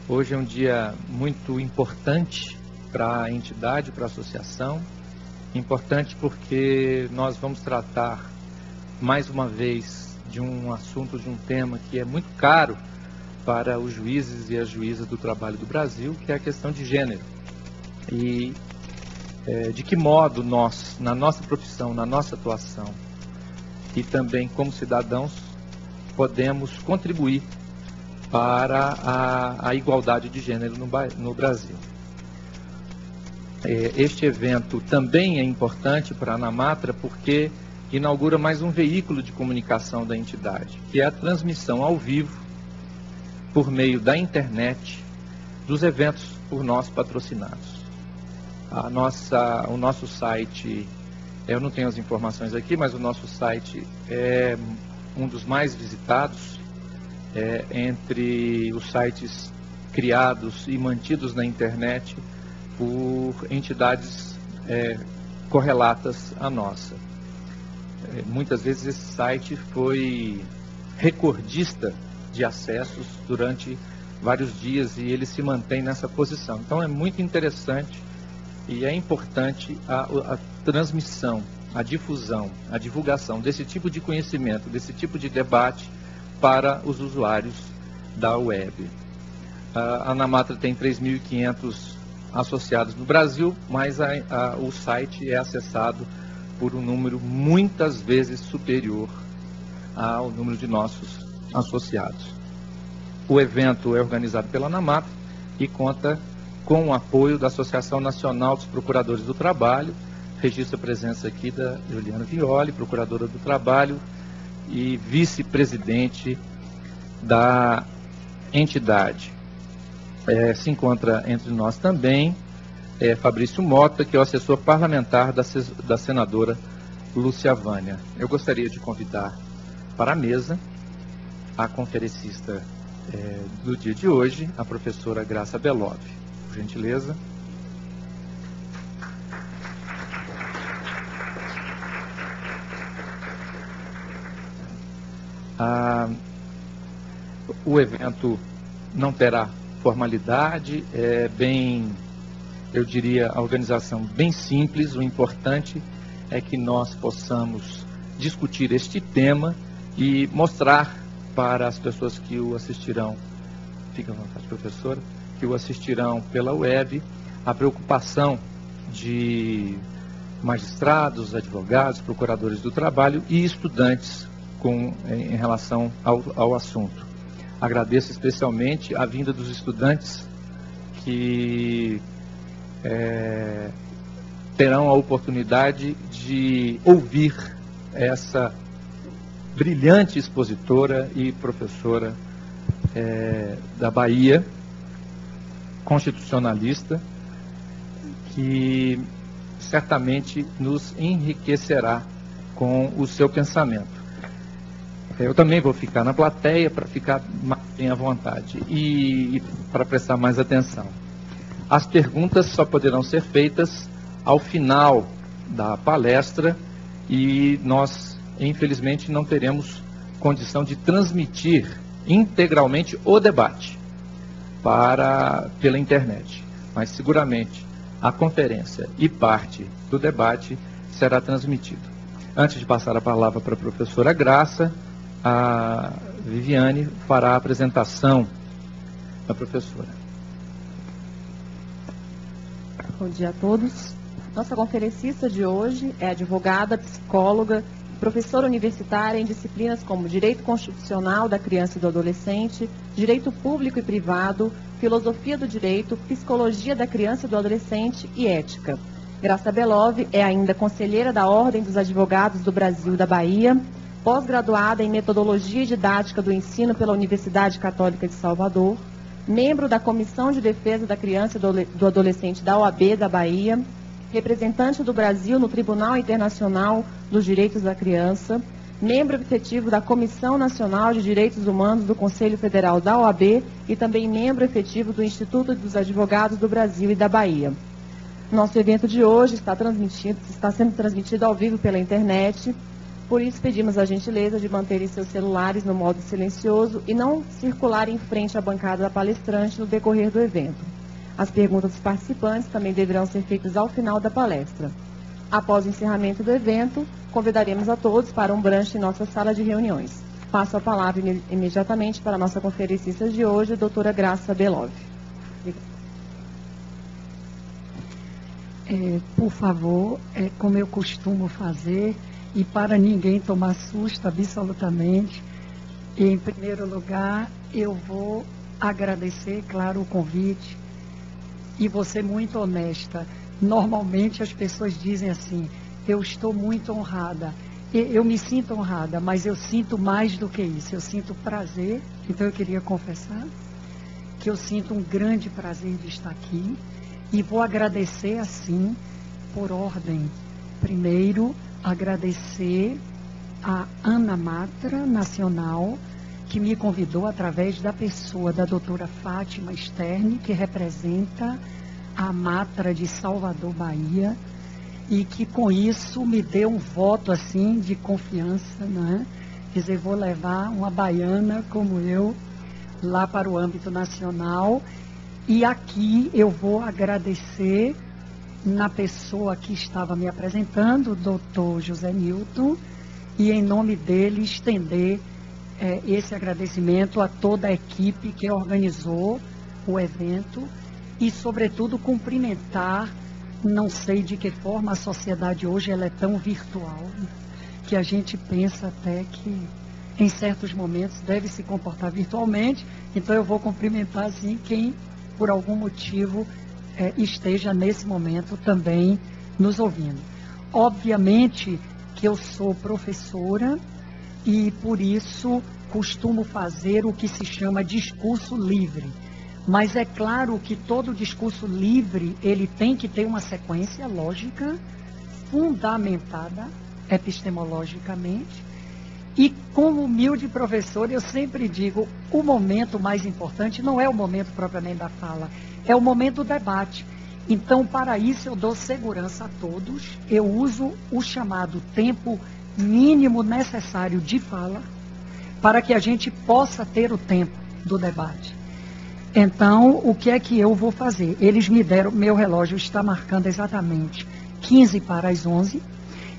Hoje é um dia muito importante para a entidade, para a associação. Importante porque nós vamos tratar, mais uma vez, de um assunto, de um tema que é muito caro para os juízes e as juízas do trabalho do Brasil, que é a questão de gênero. E de que modo nós, na nossa profissão, na nossa atuação, e também como cidadãos, podemos contribuir para a igualdade de gênero no Brasil. Este evento também é importante para a ANAMATRA porque inaugura mais um veículo de comunicação da entidade, que é a transmissão ao vivo, por meio da internet, dos eventos por nós patrocinados. O nosso site, eu não tenho as informações aqui, mas o nosso site é um dos mais visitados entre os sites criados e mantidos na internet por entidades correlatas à nossa. Muitas vezes esse site foi recordista de acessos durante vários dias e ele se mantém nessa posição. Então é muito interessante e é importante a transmissão, a difusão, a divulgação desse tipo de conhecimento, desse tipo de debate para os usuários da web. A ANAMATRA tem 3.500 associados no Brasil, mas o site é acessado por um número muitas vezes superior ao número de nossos associados. O evento é organizado pela ANAMATRA e conta com o apoio da Associação Nacional dos Procuradores do Trabalho. Registra a presença aqui da Juliana Violi, procuradora do Trabalho e vice-presidente da entidade. Se encontra entre nós também Fabrício Mota, que é o assessor parlamentar da senadora Lúcia Vânia. Eu gostaria de convidar para a mesa a conferencista do dia de hoje, a professora Graça Belov. Por gentileza. O evento não terá formalidade, eu diria, a organização bem simples. O importante é que nós possamos discutir este tema e mostrar para as pessoas que o assistirão, fica à vontade, professora, que o assistirão pela web, a preocupação de magistrados, advogados, procuradores do trabalho e estudantes em relação ao assunto. Agradeço especialmente a vinda dos estudantes que terão a oportunidade de ouvir essa brilhante expositora e professora da Bahia, constitucionalista, que certamente nos enriquecerá com o seu pensamento. Eu também vou ficar na plateia para ficar mais bem à vontade e para prestar mais atenção. As perguntas só poderão ser feitas ao final da palestra e nós, infelizmente, não teremos condição de transmitir integralmente o debate pela internet. Mas, seguramente, a conferência e parte do debate será transmitido. Antes de passar a palavra para a professora Graça, a Viviane fará a apresentação da professora. Bom dia a todos. Nossa conferencista de hoje é advogada, psicóloga, professora universitária em disciplinas como Direito Constitucional da Criança e do Adolescente, Direito Público e Privado, Filosofia do Direito, Psicologia da Criança e do Adolescente e Ética. Graça Belov é ainda conselheira da Ordem dos Advogados do Brasil e da Bahia, pós-graduada em Metodologia e Didática do Ensino pela Universidade Católica de Salvador, membro da Comissão de Defesa da Criança e do Adolescente da OAB da Bahia, representante do Brasil no Tribunal Internacional dos Direitos da Criança, membro efetivo da Comissão Nacional de Direitos Humanos do Conselho Federal da OAB e também membro efetivo do Instituto dos Advogados do Brasil e da Bahia. Nosso evento de hoje está sendo transmitido ao vivo pela internet. Por isso, pedimos a gentileza de manterem seus celulares no modo silencioso e não circular em frente à bancada da palestrante no decorrer do evento. As perguntas dos participantes também deverão ser feitas ao final da palestra. Após o encerramento do evento, convidaremos a todos para um brunch em nossa sala de reuniões. Passo a palavra imediatamente para a nossa conferencista de hoje, a doutora Graça Belov. Por favor, como eu costumo fazer, e para ninguém tomar susto absolutamente, em primeiro lugar, eu vou agradecer, claro, o convite, e vou ser muito honesta. Normalmente as pessoas dizem assim, eu estou muito honrada. Eu me sinto honrada, mas eu sinto mais do que isso. Eu sinto prazer, então eu queria confessar que eu sinto um grande prazer de estar aqui. E vou agradecer assim, por ordem. Primeiro, agradecer a Ana Matra Nacional, que me convidou através da pessoa da doutora Fátima Stern, que representa a Matra de Salvador, Bahia, e que com isso me deu um voto assim de confiança, né? Quer dizer, vou levar uma baiana como eu lá para o âmbito nacional. E aqui eu vou agradecer na pessoa que estava me apresentando, o doutor José Nilton, e em nome dele estender esse agradecimento a toda a equipe que organizou o evento e, sobretudo, cumprimentar, não sei de que forma a sociedade hoje ela é tão virtual, que a gente pensa até que em certos momentos deve se comportar virtualmente, então eu vou cumprimentar assim quem por algum motivo esteja nesse momento também nos ouvindo. Obviamente que eu sou professora e por isso costumo fazer o que se chama discurso livre. Mas é claro que todo discurso livre, ele tem que ter uma sequência lógica, fundamentada epistemologicamente. E como humilde professor, eu sempre digo, o momento mais importante não é o momento propriamente da fala, é o momento do debate. Então, para isso, eu dou segurança a todos, eu uso o chamado tempo mínimo necessário de fala, para que a gente possa ter o tempo do debate. Então, o que é que eu vou fazer? Eles me deram, meu relógio está marcando exatamente 15 para as 11,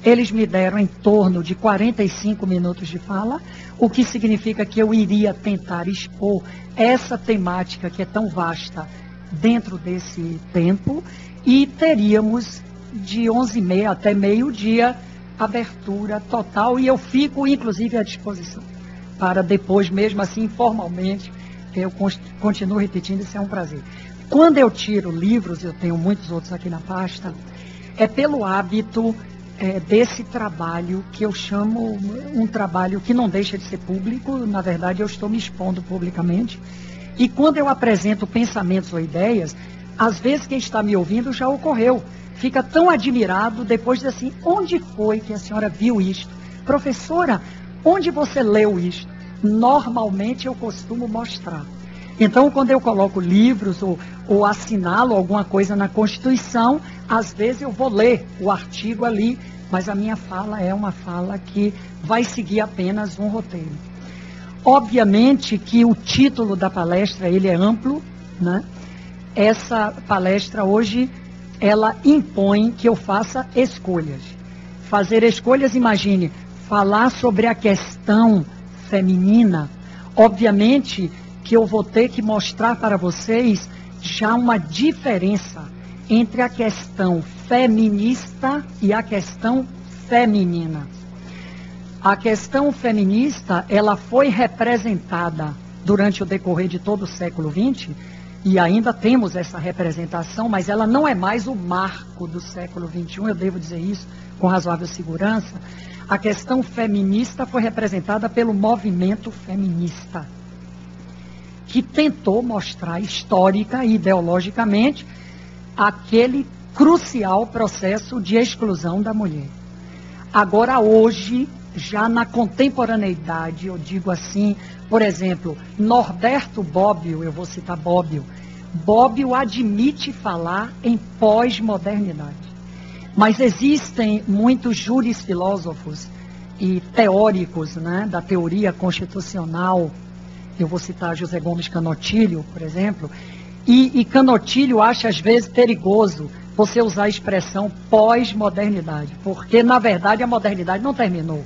eles me deram em torno de 45 minutos de fala, o que significa que eu iria tentar expor essa temática que é tão vasta dentro desse tempo, e teríamos de 11h30 até meio-dia abertura total, e eu fico inclusive à disposição para depois, mesmo assim, informalmente, eu continuo repetindo, isso é um prazer. Quando eu tiro livros, eu tenho muitos outros aqui na pasta, é pelo hábito desse trabalho que eu chamo um trabalho que não deixa de ser público. Na verdade, eu estou me expondo publicamente. E quando eu apresento pensamentos ou ideias, às vezes quem está me ouvindo já ocorreu. Fica tão admirado depois de assim, onde foi que a senhora viu isto? Professora, onde você leu isto? Normalmente eu costumo mostrar. Então, quando eu coloco livros ou assinalo alguma coisa na Constituição, às vezes eu vou ler o artigo ali, mas a minha fala é uma fala que vai seguir apenas um roteiro. Obviamente que o título da palestra, ele é amplo, né? Essa palestra hoje, ela impõe que eu faça escolhas. Fazer escolhas, imagine, falar sobre a questão feminina, obviamente que eu vou ter que mostrar para vocês já uma diferença entre a questão feminista e a questão feminina. A questão feminista, ela foi representada durante o decorrer de todo o século XX, e ainda temos essa representação, mas ela não é mais o marco do século XXI, eu devo dizer isso com razoável segurança. A questão feminista foi representada pelo movimento feminista, que tentou mostrar histórica e ideologicamente aquele crucial processo de exclusão da mulher. Agora, hoje, já na contemporaneidade, eu digo assim, por exemplo, Norberto Bobbio, eu vou citar Bobbio. Bobbio admite falar em pós-modernidade. Mas existem muitos jurisfilósofos e teóricos, né, da teoria constitucional. Eu vou citar José Gomes Canotilho, por exemplo, e Canotilho acha às vezes perigoso você usar a expressão pós-modernidade, porque na verdade a modernidade não terminou.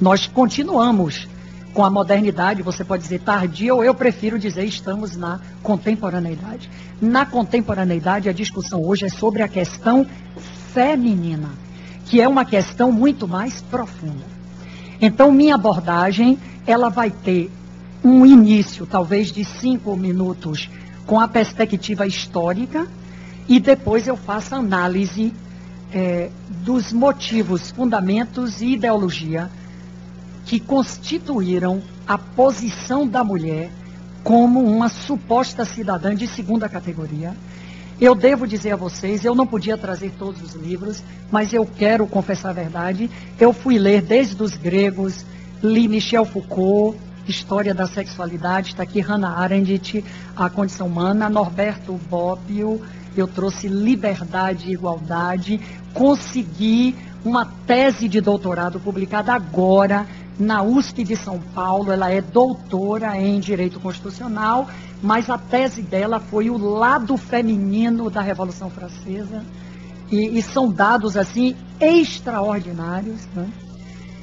Nós continuamos com a modernidade, você pode dizer tardia, ou eu prefiro dizer estamos na contemporaneidade. Na contemporaneidade, a discussão hoje é sobre a questão feminina, que é uma questão muito mais profunda. Então, minha abordagem, ela vai ter um início, talvez de 5 minutos, com a perspectiva histórica, e depois eu faço análise dos motivos, fundamentos e ideologia que constituíram a posição da mulher como uma suposta cidadã de segunda categoria. Eu devo dizer a vocês, eu não podia trazer todos os livros, mas eu quero confessar a verdade, eu fui ler desde os gregos, li Michel Foucault, História da Sexualidade, está aqui Hannah Arendt, A Condição Humana, Norberto Bobbio, eu trouxe Liberdade e Igualdade, consegui uma tese de doutorado publicada agora na USP de São Paulo, ela é doutora em Direito Constitucional, mas a tese dela foi o lado feminino da Revolução Francesa, e são dados assim extraordinários, né?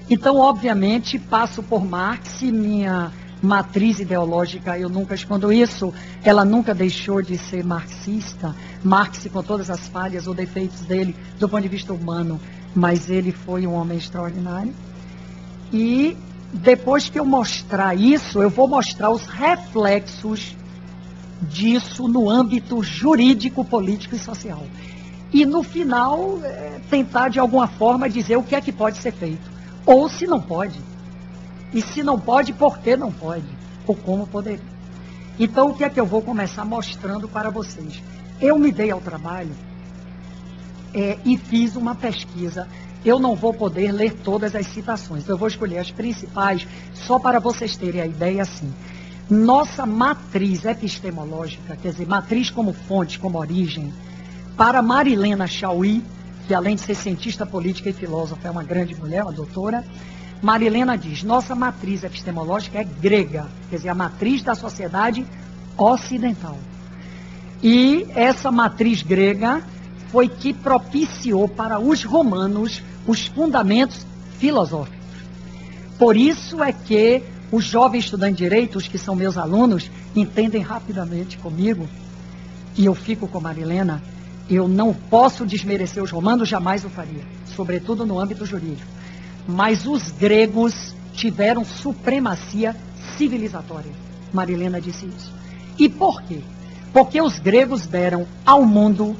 Então, obviamente, passo por Marx, minha matriz ideológica, eu nunca escondo isso, ela nunca deixou de ser marxista. Marx, com todas as falhas ou defeitos dele, do ponto de vista humano, mas ele foi um homem extraordinário. E depois que eu mostrar isso, eu vou mostrar os reflexos disso no âmbito jurídico, político e social. E no final, tentar de alguma forma dizer o que é que pode ser feito. Ou se não pode. E se não pode, por que não pode? Ou como poderia. Então, o que é que eu vou começar mostrando para vocês? Eu me dei ao trabalho e fiz uma pesquisa. Eu não vou poder ler todas as citações. Eu vou escolher as principais, só para vocês terem a ideia assim. Nossa matriz epistemológica, quer dizer, matriz como fonte, como origem, para Marilena Chauí, que além de ser cientista política e filósofa, é uma grande mulher, uma doutora, Marilena diz, nossa matriz epistemológica é grega, quer dizer, a matriz da sociedade ocidental. E essa matriz grega foi que propiciou para os romanos os fundamentos filosóficos. Por isso é que os jovens estudantes de direito, os que são meus alunos, entendem rapidamente comigo, e eu fico com Marilena. Eu não posso desmerecer os romanos, jamais o faria, sobretudo no âmbito jurídico. Mas os gregos tiveram supremacia civilizatória. Marilena disse isso. E por quê? Porque os gregos deram ao mundo,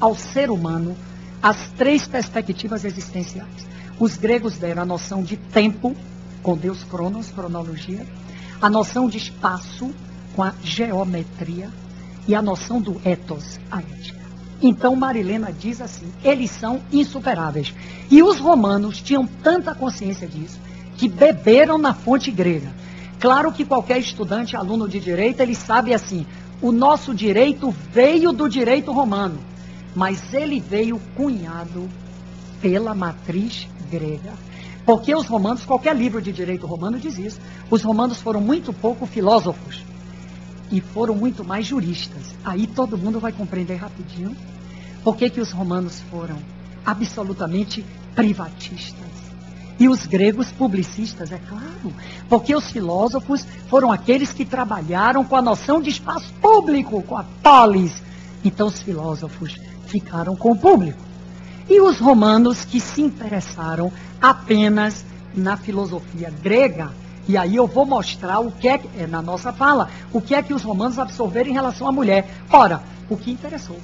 ao ser humano, as 3 perspectivas existenciais. Os gregos deram a noção de tempo, com Deus Cronos, cronologia, a noção de espaço, com a geometria, e a noção do ethos, a ética. Então Marilena diz assim, eles são insuperáveis. E os romanos tinham tanta consciência disso, que beberam na fonte grega. Claro que qualquer estudante, aluno de direito, ele sabe assim, o nosso direito veio do direito romano, mas ele veio cunhado pela matriz grega. Porque os romanos, qualquer livro de direito romano diz isso, os romanos foram muito pouco filósofos, e foram muito mais juristas. Aí todo mundo vai compreender rapidinho por que os romanos foram absolutamente privatistas. E os gregos publicistas, é claro. Porque os filósofos foram aqueles que trabalharam com a noção de espaço público, com a polis. Então os filósofos ficaram com o público. E os romanos que se interessaram apenas na filosofia grega. E aí eu vou mostrar o que é na nossa fala, o que é que os romanos absorveram em relação à mulher. Ora, o que interessou.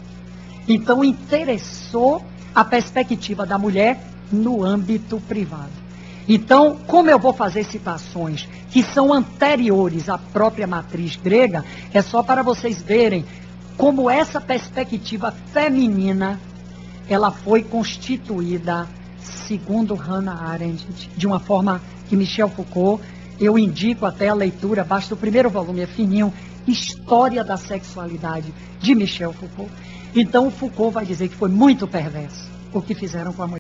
Então interessou a perspectiva da mulher no âmbito privado. Então, como eu vou fazer citações que são anteriores à própria matriz grega, é só para vocês verem como essa perspectiva feminina, ela foi constituída, segundo Hannah Arendt, de uma forma que Michel Foucault, eu indico até a leitura, basta o primeiro volume, é fininho, História da Sexualidade, de Michel Foucault. Então, Foucault vai dizer que foi muito perverso o que fizeram com a mulher.